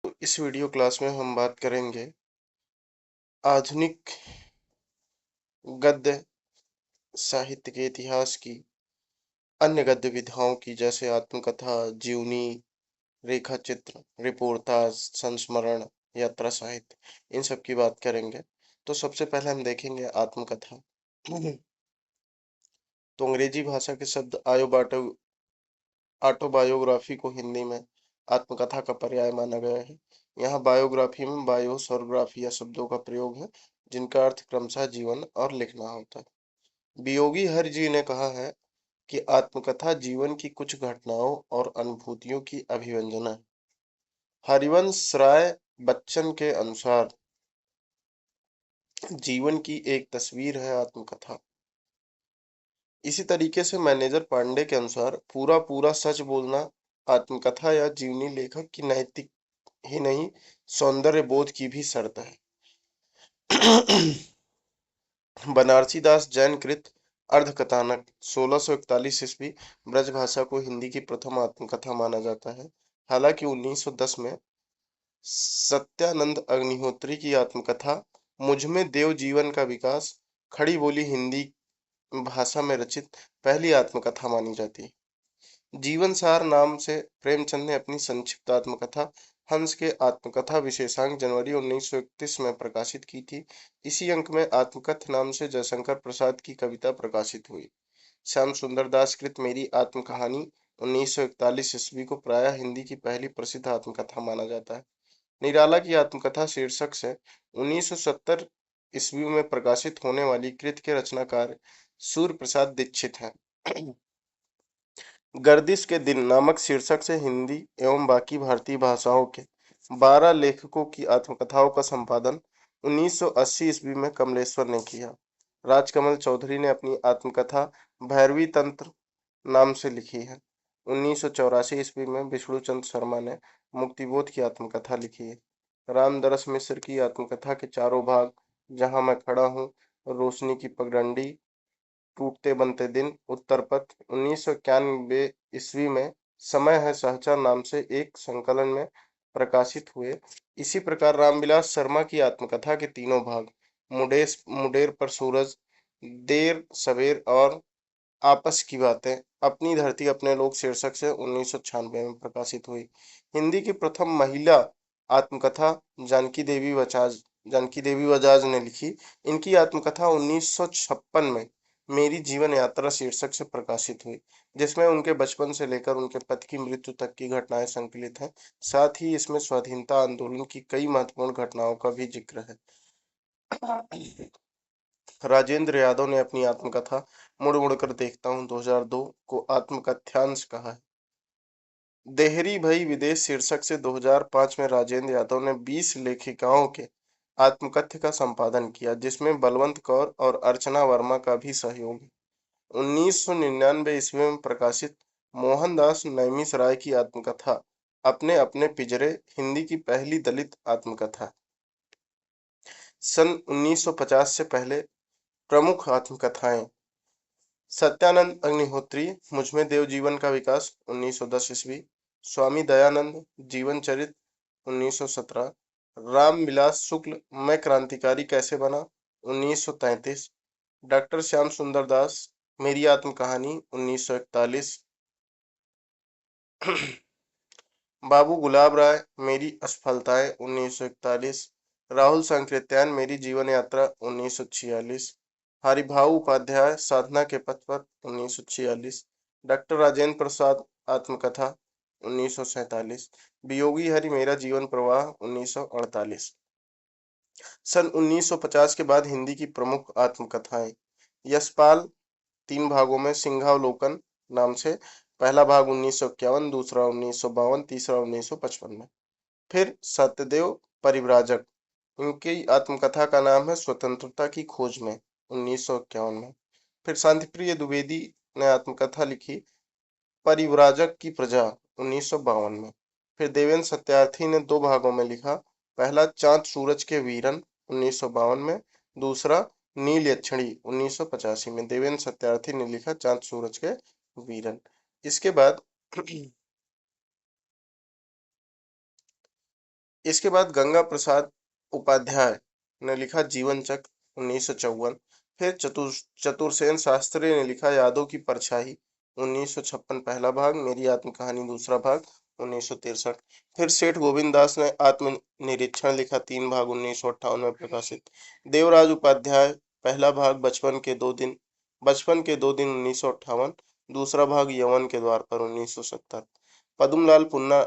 इस video class में हम बात करेंगे आधुनिक गद्य साहित्य के इतिहास की अन्य गद्य विधाओं की, जैसे आत्मकथा, जीवनी, रेखा चित्र, रिपोर्टाज, संस्मरण, यात्रा साहित्य, इन सब की बात करेंगे। तो सबसे पहले हम देखेंगे आत्मकथा। तो अंग्रेजी भाषा के शब्द ऑटोबायोग्राफी को हिंदी में आत्मकथा का पर्याय माना गया है। यहाँ बायोग्राफी में बायोस और ग्राफिया शब्दों का प्रयोग है, जिनका अर्थ क्रमशः जीवन और लिखना होता है। वियोगी हरि जी ने कहा है कि आत्मकथा जीवन की कुछ घटनाओं और अनुभूतियों की अभिव्यंजना है। हरिवंश राय बच्चन के अनुसार जीवन की एक तस्वीर है आत्मकथा। इसी तरीके से मैनेजर पांडे के अनुसार पूरा पूरा सच बोलना आत्मकथा या जीवनी लेखक की नैतिक ही नहीं, सौंदर्य बोध की भी शर्त है। बनारसी दास जैन कृत अर्धकथानक 1641 ईस्वी ब्रजभाषा को हिंदी की प्रथम आत्मकथा माना जाता है। हालांकि 1910 में सत्यानंद अग्निहोत्री की आत्मकथा मुझमें देव जीवन का विकास खड़ी बोली हिंदी भाषा में रचित पहली आत्मकथा मानी जाती है। जीवन सार नाम से प्रेमचंद ने अपनी संक्षिप्त आत्मकथा हंस के आत्मकथा विशेषांक जनवरी 1931 में प्रकाशित की थी। इसी अंक में आत्मकथ नाम से जयशंकर प्रसाद की कविता प्रकाशित हुई। श्याम सुंदर दास कृत मेरी आत्मकहानी 1941 ईस्वी को प्रायः हिंदी की पहली प्रसिद्ध आत्मकथा माना जाता है। निराला की आत्मकथा शीर्षक से 1970 ईस्वी में प्रकाशित होने वाली कृत के रचनाकार सूर्य प्रसाद दीक्षित हैं। गर्दिश के दिन नामक शीर्षक से हिंदी एवं बाकी भारतीय भाषाओं के 12 लेखकों की आत्मकथाओं का संपादन 1980 ईस्वी में कमलेश्वर ने किया। राजकमल चौधरी ने अपनी आत्मकथा भैरवी तंत्र नाम से लिखी है। 1984 ईस्वी में विष्णुचंद्र शर्मा ने मुक्तिबोध की आत्मकथा लिखी है। रामदरस मिश्र की आत्मकथा के चारों भाग, जहां मैं खड़ा हूँ, रोशनी की पगडंडी, टूटते बनते दिन, उत्तर पथ, 1991 ईस्वी में समय है सहचर नाम से एक संकलन में प्रकाशित हुए। इसी प्रकार रामविलास शर्मा की आत्मकथा के तीनों भाग, मुडेर पर सूरज, देर सवेर और आपस की बातें, अपनी धरती अपने लोग शीर्षक से 1996 में प्रकाशित हुई। हिंदी की प्रथम महिला आत्मकथा जानकी देवी बजाज ने लिखी। इनकी आत्मकथा 1956 में मेरी जीवन यात्रा शीर्षक से प्रकाशित हुई, जिसमें उनके बचपन से लेकर उनके पति की मृत्यु तक की घटनाएं संकलित हैं। साथ ही इसमें स्वाधीनता आंदोलन की कई महत्वपूर्ण घटनाओं का भी जिक्र है। राजेंद्र यादव ने अपनी आत्मकथा मुड़ मुड़ कर देखता हूँ 2002 को आत्मकथ्यांश कहा है। देहरी भई विदेश शीर्षक से 2005 में राजेंद्र यादव ने 20 लेखिकाओं के आत्मकथ्य का संपादन किया, जिसमें बलवंत कौर और अर्चना वर्मा का भी सहयोग है। 1999 ईस्वी में प्रकाशित मोहनदास नैमिष राय की आत्मकथा अपने अपने पिंजरे हिंदी की पहली दलित आत्मकथा। सन 1950 से पहले प्रमुख आत्मकथाएं: सत्यानंद अग्निहोत्री मुझमें देव जीवन का विकास 1910 ईस्वी, स्वामी दयानंद जीवन चरित्र 1917, रामविलास शुक्ल मैं क्रांतिकारी कैसे बना 1933, डॉक्टर श्याम सुंदर दास मेरी आत्मकहानी 1941, बाबू गुलाब राय मेरी असफलताएं 1941, राहुल सांकृत्यायन मेरी जीवन यात्रा 1946, हरिभाऊ उपाध्याय साधना के पथ पर 1946, डॉक्टर राजेंद्र प्रसाद आत्मकथा 1947, वियोगी हरि मेरा जीवन प्रवाह 1948। सन 1950 के बाद हिंदी की प्रमुख आत्मकथाएं: यशपाल 3 भागों में सिंहावलोकन नाम से, पहला भाग 1951, दूसरा 1952, तीसरा 1955 में। फिर सत्यदेव परिव्राजक, इनकी आत्मकथा का नाम है स्वतंत्रता की खोज में 1951 में। फिर शांतिप्रिय द्विवेदी ने आत्मकथा लिखी परिव्राजक की प्रजा 1952 में। फिर देवेंद्र सत्यार्थी ने 2 भागों में लिखा, पहला चांद सूरज के वीरन 1952 में, दूसरा नील यक्षिणी 1985 में। देवेंद्र सत्यार्थी ने लिखा चांद सूरज के वीरन। इसके बाद इसके बाद गंगा प्रसाद उपाध्याय ने लिखा जीवन चक्र 1954। फिर चतुरसेन शास्त्री ने लिखा यादों की परछाई 1956 पहला भाग, मेरी आत्मकहानी दूसरा भाग 1963। फिर सेठ गोविंद दास ने आत्मनिरीक्षण लिखा 3 भाग 1958 में प्रकाशित। देवराज उपाध्याय पहला भाग बचपन के 2 दिन 1958, दूसरा भाग यौवन के द्वार पर 1970। पद्मलाल पुन्ना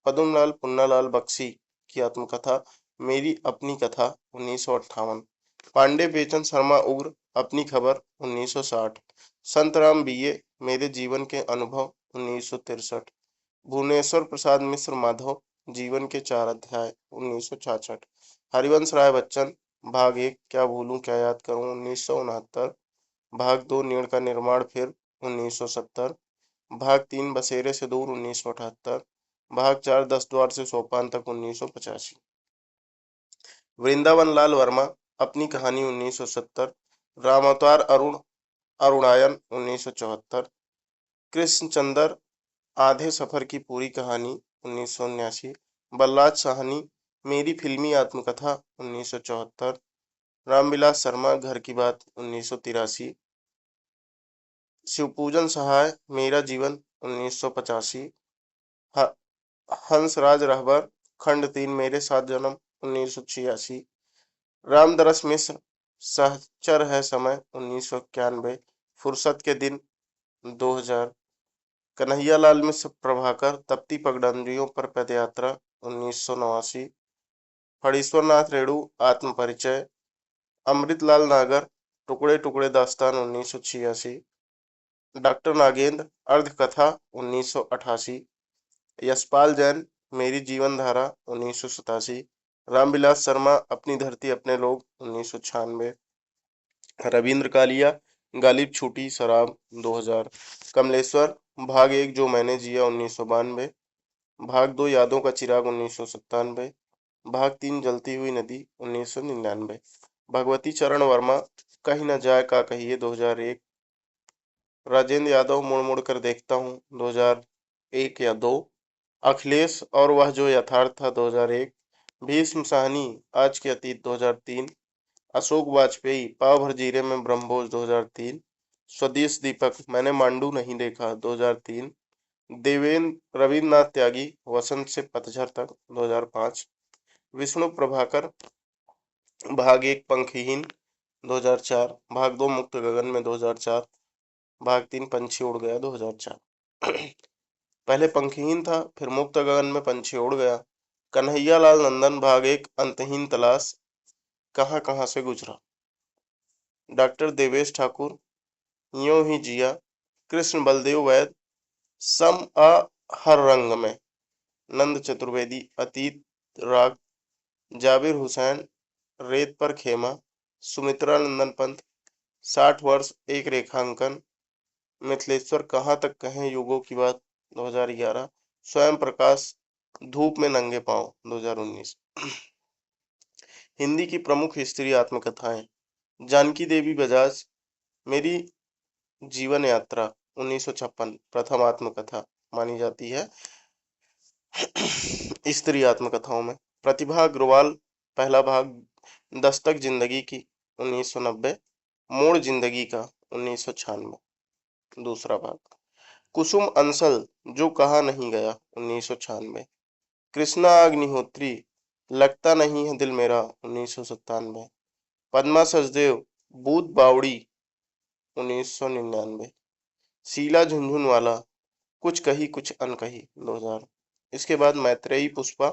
पद्मलाल पुन्नालाल बख्शी की आत्मकथा मेरी अपनी कथा 1958। पांडे बेचन शर्मा उग्र अपनी खबर 1960। संतराम बीए मेरे जीवन के अनुभव 1963। भुवनेश्वर प्रसाद मिश्र माधव जीवन के 4 अध्याय 1966। हरिवंश राय बच्चन भाग 1 क्या भूलूं क्या याद करूं 1969। भाग 2 नीड़ का निर्माण फिर 1970। भाग 3 बसेरे से दूर 1978। भाग 4 10 द्वार से सोपान तक 1985। वृंदावन लाल वर्मा अपनी कहानी 1970। रामावतार अरुणायन 1974। कृष्णचंद्र आधे सफर की पूरी कहानी 1979। बलराज साहनी मेरी फिल्मी आत्मकथा 1974। रामविलास शर्मा घर की बात 1983। शिवपूजन सहाय मेरा जीवन 1985। हंसराज रहबर खंड 3 मेरे साथ जन्म 1986। रामदरस मिश्र सहचर है समय 1991। फुर्सत के दिन 2000। कन्हैयालाल मिश्र प्रभाकर तप्ती पगडंडियों पर पदयात्रा 1989। फणीश्वरनाथ रेणु आत्म परिचय। अमृतलाल नागर टुकड़े टुकड़े दास्तान 1986। डॉक्टर नागेंद्र अर्धकथा 1988। यशपाल जैन मेरी जीवन धारा 1987। रामविलास शर्मा अपनी धरती अपने लोग 1996। रविंद्र कालिया गालिब छूटी शराब 2000। कमलेश्वर भाग 1 जो मैंने जिया 1992। भाग 2 यादों का चिराग 1997। भाग 3 जलती हुई नदी 1999। भगवती चरण वर्मा कहीं न जाए का कहिए 2001। राजेंद्र यादव मुड़ मुड़ कर देखता हूँ 2001 या 2। अखिलेश और वह जो यथार्थ था 2001। भीष्म साहनी आज के अतीत 2003। अशोक वाजपेयी पाव भर जीरे में ब्रह्मभोज 2003। स्वदेश दीपक मैंने मांडू नहीं देखा 2003। देवेंद्र रविन्द्रनाथ त्यागी वसंत से पतझड़ तक 2005। विष्णु प्रभाकर भाग 1 पंखहीन 2004। भाग 2 मुक्त गगन में 2004। भाग 3 पंछी उड़ गया 2004। पहले पंखहीन था फिर मुक्त गगन में पंछी उड़ गया। कन्हैया लाल नंदन भाग 1 अंतहीन तलाश कहाँ कहाँ से गुजरा। डॉक्टर देवेश ठाकुर यूं ही जिया। कृष्ण बलदेव वैद सम आ हर रंग में। नंद चतुर्वेदी अतीत राग। जाबिर हुसैन रेत पर खेमा। सुमित्रा नंदन पंत 60 वर्ष एक रेखांकन। मिथिलेश्वर कहाँ तक कहें युगों की बात 2011। स्वयं प्रकाश धूप में नंगे पांव 2019। हिंदी की प्रमुख स्त्री आत्मकथाएं। जानकी देवी बजाज मेरी जीवन यात्रा 1956 प्रथम आत्मकथा मानी जाती है स्त्री आत्मकथाओं में। प्रतिभा अग्रवाल पहला भाग दस्तक जिंदगी की 1990। मोड़ जिंदगी का 1996 दूसरा भाग। कुसुम अंसल जो कहा नहीं गया 1996। कृष्णा अग्निहोत्री लगता नहीं है दिल मेरा 1997। पद्मा सचदेव बूथ बावड़ी 1999। शीला झुंझुनवाला कुछ कही कुछ अनकही 2000। इसके बाद मैत्रेयी पुष्पा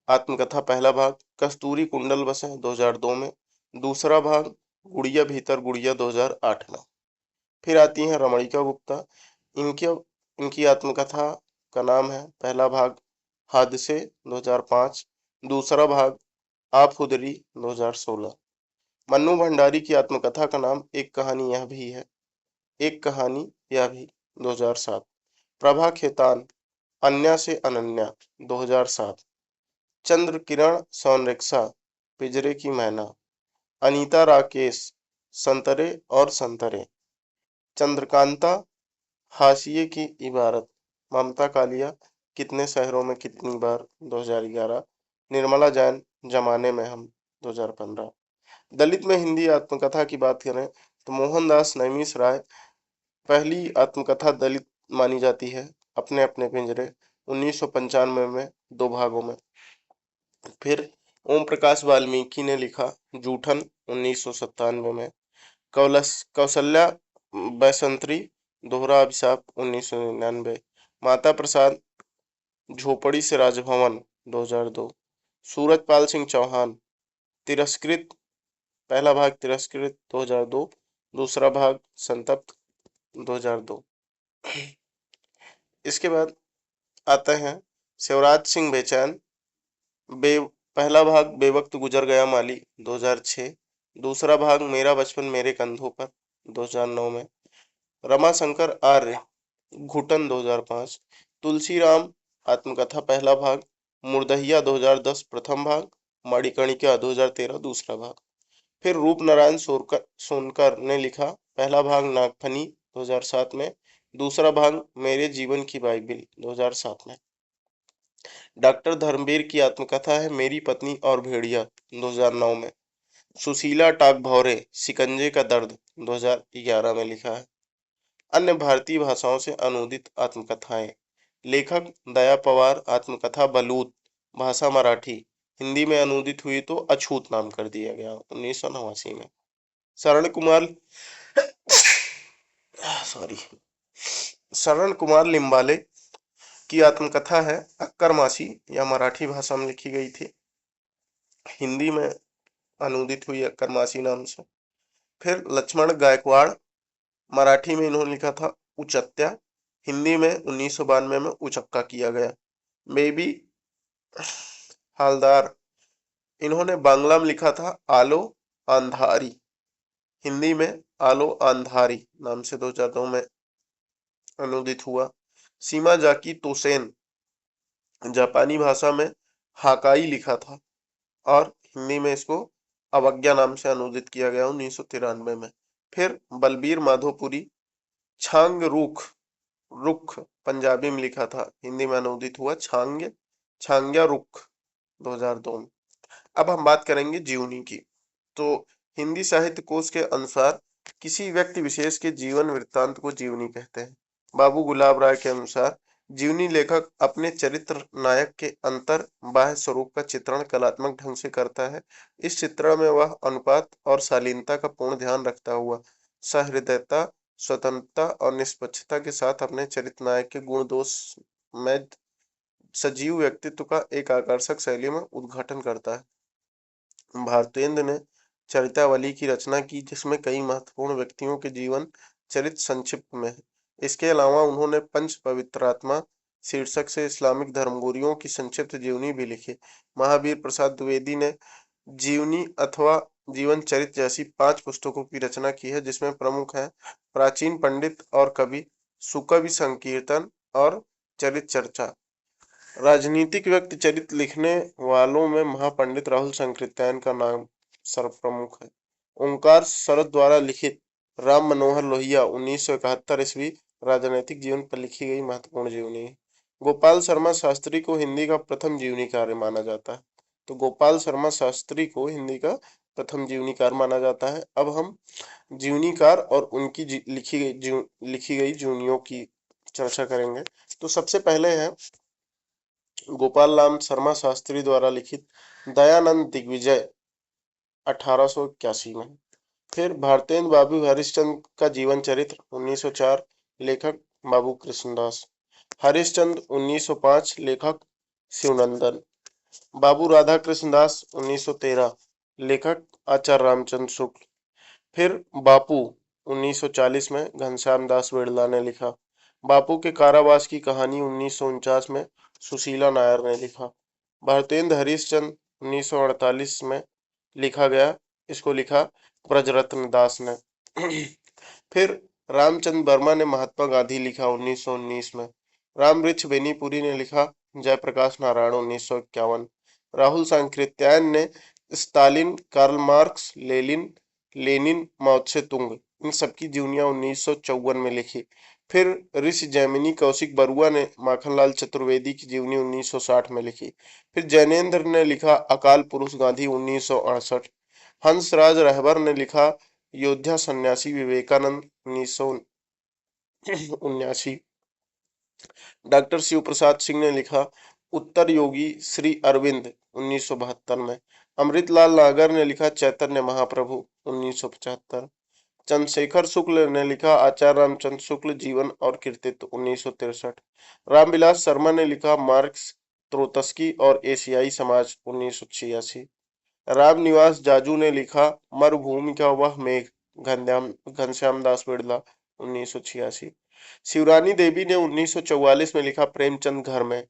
आत्मकथा पहला भाग कस्तूरी कुंडल बसे 2002 में। दूसरा भाग गुड़िया भीतर गुड़िया 2008 में। फिर आती हैं रमणिका गुप्ता। इनकी इनकी आत्मकथा का नाम है पहला भाग हादसे 2005। दूसरा भाग आप खुदरी 2016। मन्नू भंडारी की आत्मकथा का नाम एक कहानी यह भी है 2007। प्रभा खेतान अन्या से अनन्या 2007। चंद्र किरण सोनरिक्शा पिंजरे की मैना। अनीता राकेश संतरे और संतरे। चंद्रकांता हाशिए की इबारत। ममता कालिया कितने शहरों में कितनी बार 2011। निर्मला जैन, जमाने में हम 2015। दलित में हिंदी आत्मकथा की बात करें तो मोहनदास नैमिष राय पहली आत्मकथा दलित मानी जाती है। अपने अपने पिंजरे 1995 में 2 भागों में। फिर ओम प्रकाश वाल्मीकि ने लिखा जूठन 1997 में। कौशल्या बैसंत्री दोहरा अभिशाप 1999। माता प्रसाद झोपड़ी से राजभवन 2002। सूरजपाल सिंह चौहान तिरस्कृत, पहला भाग तिरस्कृत 2002, दूसरा भाग संतप्त 2002। इसके बाद आते हैं शिवराज सिंह बेचैन। बे पहला भाग बेवक्त गुजर गया माली 2006, दूसरा भाग मेरा बचपन मेरे कंधों पर 2009 में। रमाशंकर आर्य घुटन 2005। तुलसीराम आत्मकथा पहला भाग मुर्दहिया 2010 प्रथम भाग, मणिकर्णिका 2013 दूसरा भाग। फिर रूपनारायण सोनकर ने लिखा पहला भाग नागफनी 2007 में, दूसरा भाग मेरे जीवन की बाइबिल 2007 में। डॉक्टर धर्मवीर की आत्मकथा है मेरी पत्नी और भेड़िया 2009 में। सुशीला टाकभौरे शिकंजे का दर्द 2011 में लिखा है। अन्य भारतीय भाषाओं से अनुदित आत्मकथाएं। लेखक दया पवार, आत्मकथा बलूत, भाषा मराठी, हिंदी में अनुदित हुई तो अछूत नाम कर दिया गया 1989 में। शरण कुमार सॉरी शरण कुमार लिम्बाले की आत्मकथा है अक्कर मासी, यह मराठी भाषा में लिखी गई थी, हिंदी में अनुदित हुई अक्कर मासी नाम से। फिर लक्ष्मण गायकवाड़, मराठी में इन्होंने लिखा था उचत्या, हिंदी में 1992 में उचक्का किया गया। बेबी हालदार, इन्होंने बांग्ला में लिखा था आलो आंधारी, हिंदी में आलो आंधारी नाम से 2002 में अनुदित हुआ। सीमा जाकी तोसेन, जापानी भाषा में हाकाई लिखा था और हिंदी में इसको अवज्ञा नाम से अनुदित किया गया 1993 में। फिर बलबीर माधोपुरी, छांग रुख रुख पंजाबी में लिखा था, हिंदी में अनुदित हुआ छांग्या रुख 2002 में। अब हम बात करेंगे जीवनी की। तो हिंदी साहित्य कोश के अनुसार किसी व्यक्ति विशेष के जीवन वृत्तांत को जीवनी कहते हैं। बाबू गुलाब राय के अनुसार जीवनी लेखक अपने चरित्र नायक के अंतर बाह्य स्वरूप का चित्रण कलात्मक ढंग से करता है। इस चित्रण में वह अनुपात और शालीनता का पूर्ण ध्यान रखता हुआ सहृदयता, स्वतंत्रता और निष्पक्षता के साथ अपने चरित्र नायक के गुण दोष में सजीव व्यक्तित्व का एक आकर्षक शैली में उद्घाटन करता है। भारतेंदु ने चरितावली की रचना की जिसमें कई महत्वपूर्ण व्यक्तियों के जीवन चरित्र संक्षिप्त में है। इसके अलावा उन्होंने पंच पवित्रात्मा शीर्षक से इस्लामिक धर्मगुरुओं की संक्षिप्त जीवनी भी लिखी। महावीर प्रसाद द्विवेदी ने जीवनी अथवा जीवन चरित्र जैसी 5 पुस्तकों की रचना की है जिसमें प्रमुख है प्राचीन पंडित और कवि, सुकवि संकीर्तन और चरित्र चर्चा। राजनीतिक व्यक्ति चरित्र लिखने वालों में महापंडित राहुल संकृत्यायन का नाम सर्वप्रमुख है। ओंकार शरद द्वारा लिखित राम मनोहर लोहिया 1971 ईस्वी राजनीतिक जीवन पर लिखी गई महत्वपूर्ण जीवनी है। गोपाल शर्मा शास्त्री को हिंदी का प्रथम जीवनीकार माना जाता है। तो गोपाल शर्मा शास्त्री को हिंदी का प्रथम जीवनीकार माना जाता है। अब हम जीवनीकार और उनकी लिखी गई जीवनियों की चर्चा करेंगे। तो सबसे पहले है गोपाल राम शर्मा शास्त्री द्वारा लिखित दयानंद दिग्विजय 1881 में। फिर भारतेंदु बाबू हरिश्चंद्र का जीवन चरित्र 1904, लेखक बाबू कृष्णदास। हरिश्चंद्र 1905, लेखक शिवनंदन। बाबू राधा कृष्णदास 1913, लेखक आचार्य रामचंद्र शुक्ल। फिर बापू 1940 में घनश्याम दास बिड़ला ने लिखा। बापू के कारावास की कहानी 1949 में सुशीला नायर ने लिखा। भारतेंदु हरिश्चंद्र 1948 में लिखा गया, इसको लिखा ब्रजरत्न दास ने। फिर रामचंद्र वर्मा ने महात्मा गांधी लिखा 1919 में। रामवृक्ष बेनीपुरी ने लिखा जयप्रकाश नारायण 1951। राहुल सांकृत्यायन ने स्टालिन, कार्ल मार्क्स, लेनिन, माओ त्से तुंग इन सबकी जीवनियां 1954 में लिखी। फिर ऋषि जैमिनी कौशिक बरुआ ने माखनलाल चतुर्वेदी की जीवनी 1960 में लिखी। फिर जैनेन्द्र ने लिखा अकाल पुरुष गांधी 1968। हंसराज रहबर ने लिखा योद्धा सन्यासी विवेकानंद 1979। डॉक्टर शिव प्रसाद सिंह ने लिखा उत्तर योगी श्री अरविंद 1972 में। अमृतलाल नागर ने लिखा चैतन्य महाप्रभु 1975। चंद्रशेखर शुक्ल ने लिखा आचार्य रामचंद्र शुक्ल जीवन और कृतित्व 1963। रामविलास शर्मा ने लिखा मार्क्स, त्रोत्स्की और एशियाई समाज 1986। रामनिवास जाजू ने लिखा मरुभूमि का वह मेघ घनश्याम दास बिड़ला 1986। शिवरानी देवी ने 1944 में लिखा प्रेमचंद घर में।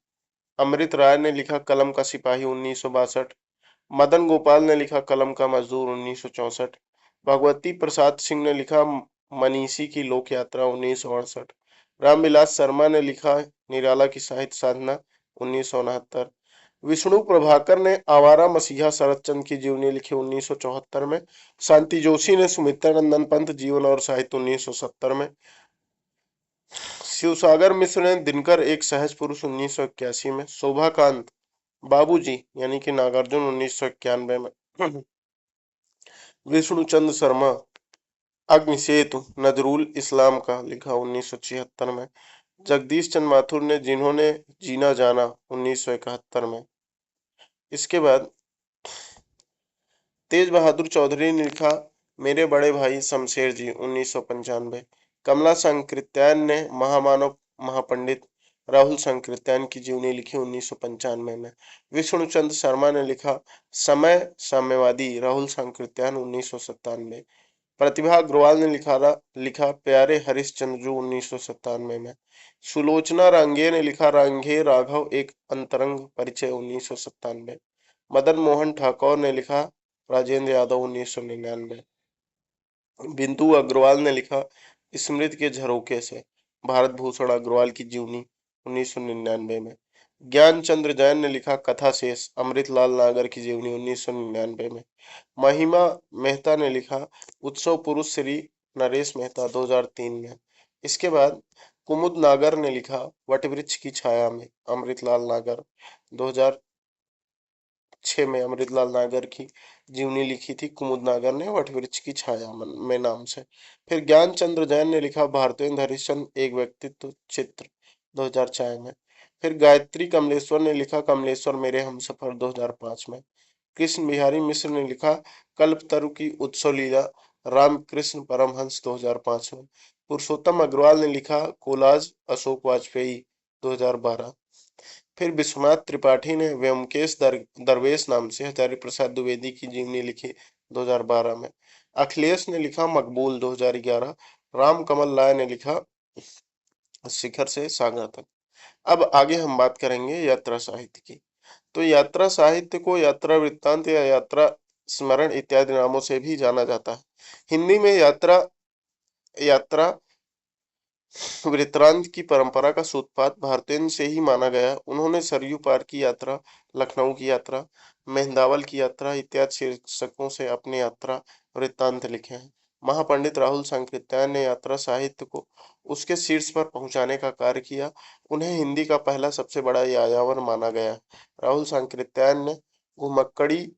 अमृत राय ने लिखा कलम का सिपाही 1962। मदन गोपाल ने लिखा कलम का मजदूर 1964। भगवती प्रसाद सिंह ने लिखा मनीषी की लोक यात्रा 1968। रामविलास शर्मा ने लिखा निराला की साहित्य साधना 1969। विष्णु प्रभाकर ने आवारा मसीहा शरत चंद्र की जीवनी लिखी 1974 में। शांति जोशी ने सुमित्रानंदन पंत जीवन और साहित्य 1970 में। शिवसागर मिश्र ने दिनकर एक सहज पुरुष 1981 में। शोभाकांत बाबूजी यानी कि नागार्जुन 1991 में। विष्णुचंद्र शर्मा अग्निसेतु नजरुल इस्लाम का लिखा 1976 में। जगदीश चंद्र माथुर ने जिन्होंने जीना जाना 1971 में। इसके बाद तेज बहादुर चौधरी ने लिखा मेरे बड़े भाई शमशेर जी 1995। कमला संकृत्यायन ने महामानव महापंडित राहुल संकृत्यायन की जीवनी लिखी 1995 में। विष्णुचंद्र शर्मा ने लिखा समय साम्यवादी राहुल संकृत्यायन 1997। प्रतिभा अग्रवाल ने लिखा प्यारे हरिश्चंद्र 1997 में। सुलोचना रांगे ने लिखा रांगे राघव एक अंतरंग परिचय 1997। मदन मोहन ठाकुर ने लिखा राजेंद्र यादव 1999। बिंदु अग्रवाल ने लिखा स्मृति के झरोखे से भारत भूषण अग्रवाल की जीवनी 1999 में। ज्ञान चंद्र जैन ने लिखा कथा शेष अमृतलाल नागर की जीवनी 1999 में। महिमा मेहता ने लिखा उत्सव पुरुष श्री नरेश मेहता 2003 में। इसके बाद कुमुद नागर ने लिखा वटवृक्ष की छाया में अमृतलाल नागर 2006 में। अमृतलाल नागर की जीवनी लिखी थी कुमुद नागर ने वटवृक्ष की छाया में नाम से। फिर ज्ञान चंद्र जैन ने लिखा भारतेंद्र हरिश्चंद्र एक व्यक्तित्व चित्र 2004 में। फिर गायत्री कमलेश्वर ने लिखा कमलेश्वर मेरे हमसफर 2005 में। कृष्ण बिहारी मिश्र ने लिखा कल्पतरु की उत्सव लीला रामकृष्ण परमहंस 2005 में। पुरुषोत्तम अग्रवाल ने लिखा कोलाज अशोक वाजपेयी 2012। फिर विश्वनाथ त्रिपाठी ने व्योमकेश दरवेश नाम से हजारी प्रसाद द्विवेदी की जीवनी लिखी 2012 में। अखिलेश ने लिखा मकबूल 2011। राम कमल राय ने लिखा शिखर से सागर तक। अब आगे हम बात करेंगे यात्रा साहित्य की। तो यात्रा साहित्य को यात्रा वृत्तांत या यात्रा स्मरण इत्यादि नामों से भी जाना जाता है। हिंदी में यात्रा यात्रा वृत्रांत की परंपरा का सूत्रपात भारतेंद्र से ही माना गया। उन्होंने सरयू पार की यात्रा, लखनऊ की यात्रा, मेहंदावल की यात्रा इत्यादि शीर्षकों से अपने यात्रा वृत्तांत लिखे हैं। महापंडित राहुल सांकृत्यायन ने यात्रा साहित्य को उसके शीर्ष पर पहुंचाने का कार्य किया। उन्हें हिंदी का पहला सबसे बड़ा यायावर माना गया। राहुल सांकृत्यायन ने घुमक्कड़ी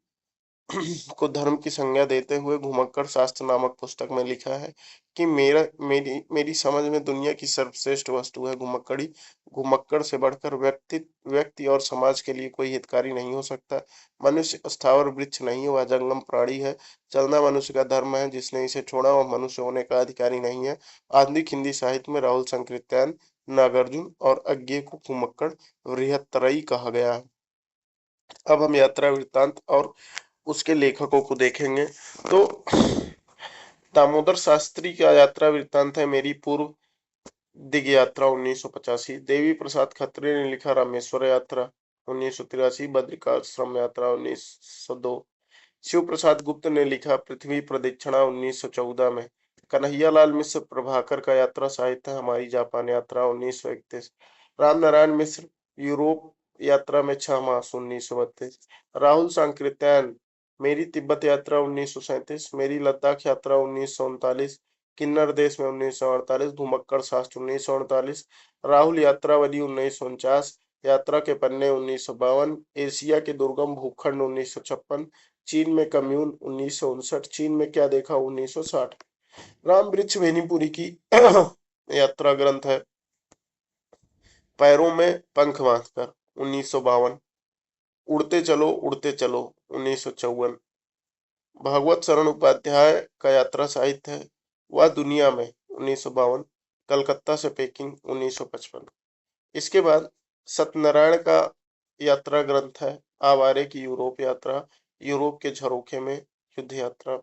को धर्म की संज्ञा देते हुए घुमक्कड़ शास्त्र नामक पुस्तक में लिखा है कि मेरी समझ में दुनिया की सर्वश्रेष्ठ वस्तु है घुमक्कड़ी। घुमक्कड़ से बढ़कर व्यक्ति और समाज के लिए कोई हितकारी नहीं हो सकता। मनुष्य स्थावर वृक्ष नहीं है, वह जंगम प्राणी है। चलना मनुष्य का धर्म है, जिसने इसे छोड़ा वह मनुष्य होने का अधिकारी नहीं है। आधुनिक हिंदी साहित्य में राहुल संकृत्यायन, नागार्जुन और अज्ञे को घुमक्कड़ वृहत्तरई कहा गया है। अब हम यात्रा वृत्तांत और उसके लेखकों को देखेंगे। तो दामोदर शास्त्री का यात्रा वृत्तांत है मेरी पूर्व दिग यात्रा 1985। देवी प्रसाद खत्री ने लिखा रामेश्वर यात्रा 1983। बद्रिकाश्रम यात्रा 1902। शिव प्रसाद गुप्त ने लिखा पृथ्वी प्रदक्षिणा 1914 में। कन्हैयालाल मिश्र प्रभाकर का यात्रा साहित्य हमारी जापान यात्रा 1931। रामनारायण मिश्र यूरोप यात्रा में 6 मास 1932। राहुल सांकृत्यायन मेरी तिब्बत यात्रा 1937। मेरी लद्दाख यात्रा 1939। किन्नर देश में 1948, घुमक्कड़ शास्त्र 1948, राहुल यात्रावली 1949, यात्रा के पन्ने 1952, एशिया के दुर्गम भूखंड 1956, चीन में कम्यून 1959, चीन में क्या देखा 1960, राम वृक्ष बेनीपुरी की यात्रा ग्रंथ है, पैरों में पंख बांधकर 1952, उड़ते चलो 1954, भागवत शरण उपाध्याय का यात्रा साहित्य है, वह दुनिया में 1952, कलकत्ता से पेकिंग 1955। इसके बाद सत्यनारायण का यात्रा ग्रंथ है, आवारे की यूरोप यात्रा, यूरोप के झरोखे में युद्ध यात्रा।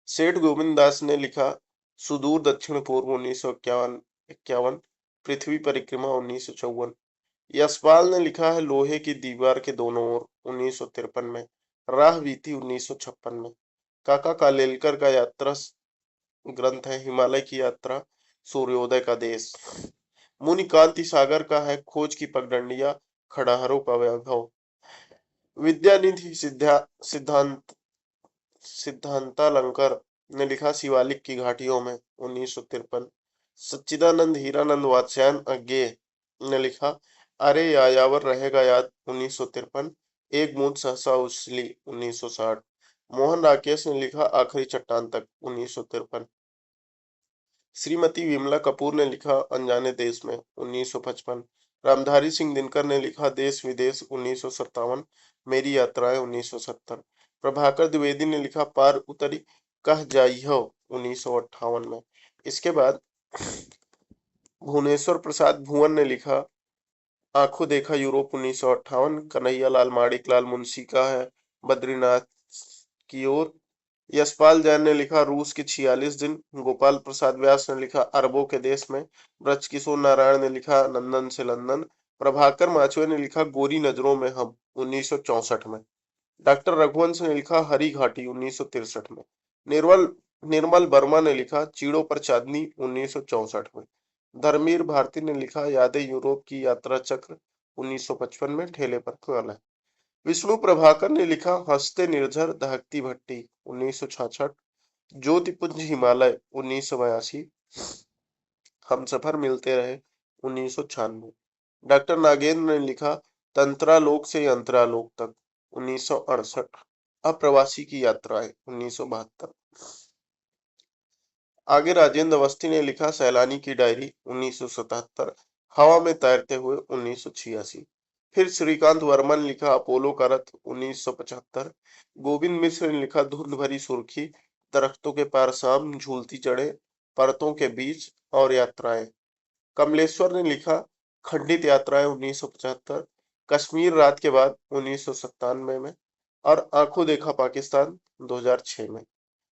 सेठ गोविंद दास ने लिखा सुदूर दक्षिण पूर्व 1951, पृथ्वी परिक्रमा 1954। यशपाल ने लिखा है लोहे की दीवार के दोनों ओर 1953 में, राह बीती 1956 में। काका कालेलकर का यात्रा ग्रंथ है हिमालय की यात्रा, सूर्योदय का देश। मुनिकांति सागर का है खोज की पगडंडियां, खंडहरों का वैभव। विद्यानिधि सिद्धांत सिद्धांतालंकर ने लिखा शिवालिक की घाटियों में 1953। सच्चिदानंद हीरानंद वात्स्यायन अज्ञेय ने लिखा अरे यायावर रहेगा याद 1953, एक बूंद सहसा उछली 1960। मोहन राकेश ने लिखा आखिरी चट्टान तक 1953। श्रीमती विमला कपूर ने लिखा अनजाने देश में 1955। रामधारी सिंह दिनकर ने लिखा देश विदेश 1957, मेरी यात्राएं 1970। प्रभाकर द्विवेदी ने लिखा पार उतरी कह जाई हो 1958 में। इसके बाद भुवनेश्वर प्रसाद भुवन ने लिखा आंखों देखा यूरोप 1958, कन्हैयालाल माणिकलाल मुंशी का है बद्रीनाथ की ओर। यशपाल जैन ने लिखा रूस के 46 दिन। गोपाल प्रसाद व्यास ने लिखा अरबों के देश में। ब्रजकिशोर नारायण ने लिखा लंदन से लंदन। प्रभाकर माचवे ने लिखा गोरी नजरों में हम 1964 में। डॉक्टर रघुवंश ने लिखा हरी घाटी 1963 में। निर्मल निर्मल वर्मा ने लिखा चीड़ों पर चांदनी 1964 में। धर्मवीर भारती ने लिखा यादें यूरोप की यात्रा चक्र 1955 में। ठेले पर कल है। विष्णु प्रभाकर ने लिखा हंसते निर्झर दहकती भट्टी 1966। ज्योतिपुंज हिमालय 1982। हम सफर मिलते रहे 1996। डॉक्टर नागेंद्र ने लिखा तंत्रालोक से यंत्रालोक तक 1968। अप्रवासी की यात्राएं 1972। आगे राजेंद्र अवस्थी ने लिखा सैलानी की डायरी 1977। हवा में तैरते हुए 1986। फिर श्रीकांत वर्मा ने लिखा अपोलो का रथ 1975। गोविंद मिश्र ने लिखा धुंध भरी सुर्खी, दरख्तों के पार शाम, झूलती जड़ें, परतों के बीच और यात्राएं। कमलेश्वर ने लिखा खंडित यात्राएं 1975, कश्मीर रात के बाद 1997 में और आंखों देखा पाकिस्तान 2006 में।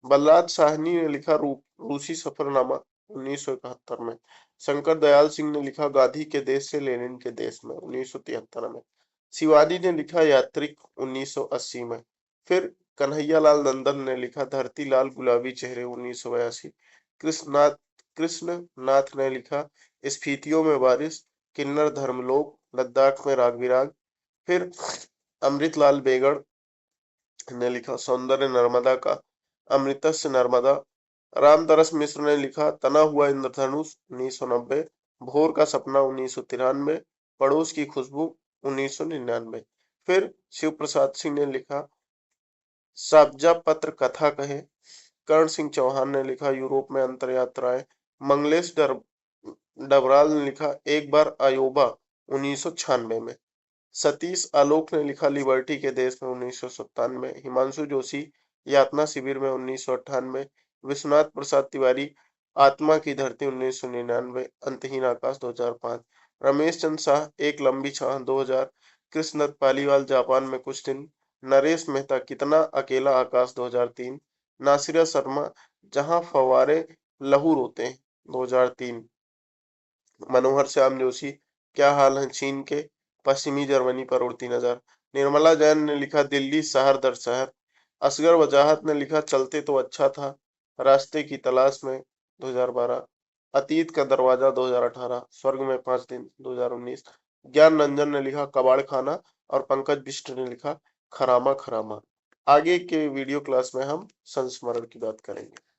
बलराज साहनी ने लिखा रूसी सफरनामा 1971 में। शंकर दयाल सिंह ने लिखा गांधी के देश से लेनिन के देश में 1973 में। शिवानी ने लिखा यात्रिक 1980 में। फिर कन्हैयालाल नंदन ने लिखा धरती लाल गुलाबी चेहरे 1982। कृष्णनाथ कृष्णनाथ ने लिखा स्फीतियों में बारिश, किन्नर धर्मलोक, लद्दाख में राग विराग। फिर अमृतलाल बेगड़ ने लिखा सौंदर्य नर्मदा का, अमृतस्य नर्मदा। रामदरस मिश्र ने लिखा तना हुआ इंद्रधनुष 1990। भोर का सपना 1993। पड़ोस की खुशबू 1999। फिर शिव प्रसाद सिंह ने लिखा साब्जा पत्र कथा कहे। कर्ण सिंह चौहान ने लिखा यूरोप में अंतर यात्राएं। मंगलेश डबराल ने लिखा एक बार अयोबा 1996 में। सतीश आलोक ने लिखा लिबर्टी के देश में 1997। हिमांशु जोशी यातना शिविर में 1998। विश्वनाथ प्रसाद तिवारी आत्मा की धरती 1999। अंतहीन आकाश 2005। रमेश चंद्र शाह एक लंबी छाह 2000। कृष्णदत्त पालीवाल जापान में कुछ दिन। नरेश मेहता कितना अकेला आकाश 2003। नासिरा शर्मा जहां फव्वारे लहू रोते हैं 2003। मनोहर श्याम जोशी क्या हाल है चीन के, पश्चिमी जर्मनी पर उड़ती नजर। निर्मला जैन ने लिखा दिल्ली शहर दर शहर। असगर वजाहत ने लिखा चलते तो अच्छा था, रास्ते की तलाश में 2012। अतीत का दरवाजा 2018। स्वर्ग में 5 दिन 2019। ज्ञान रंजन ने लिखा कबाड़ खाना और पंकज बिष्ट ने लिखा खरामा खरामा। आगे के वीडियो क्लास में हम संस्मरण की बात करेंगे।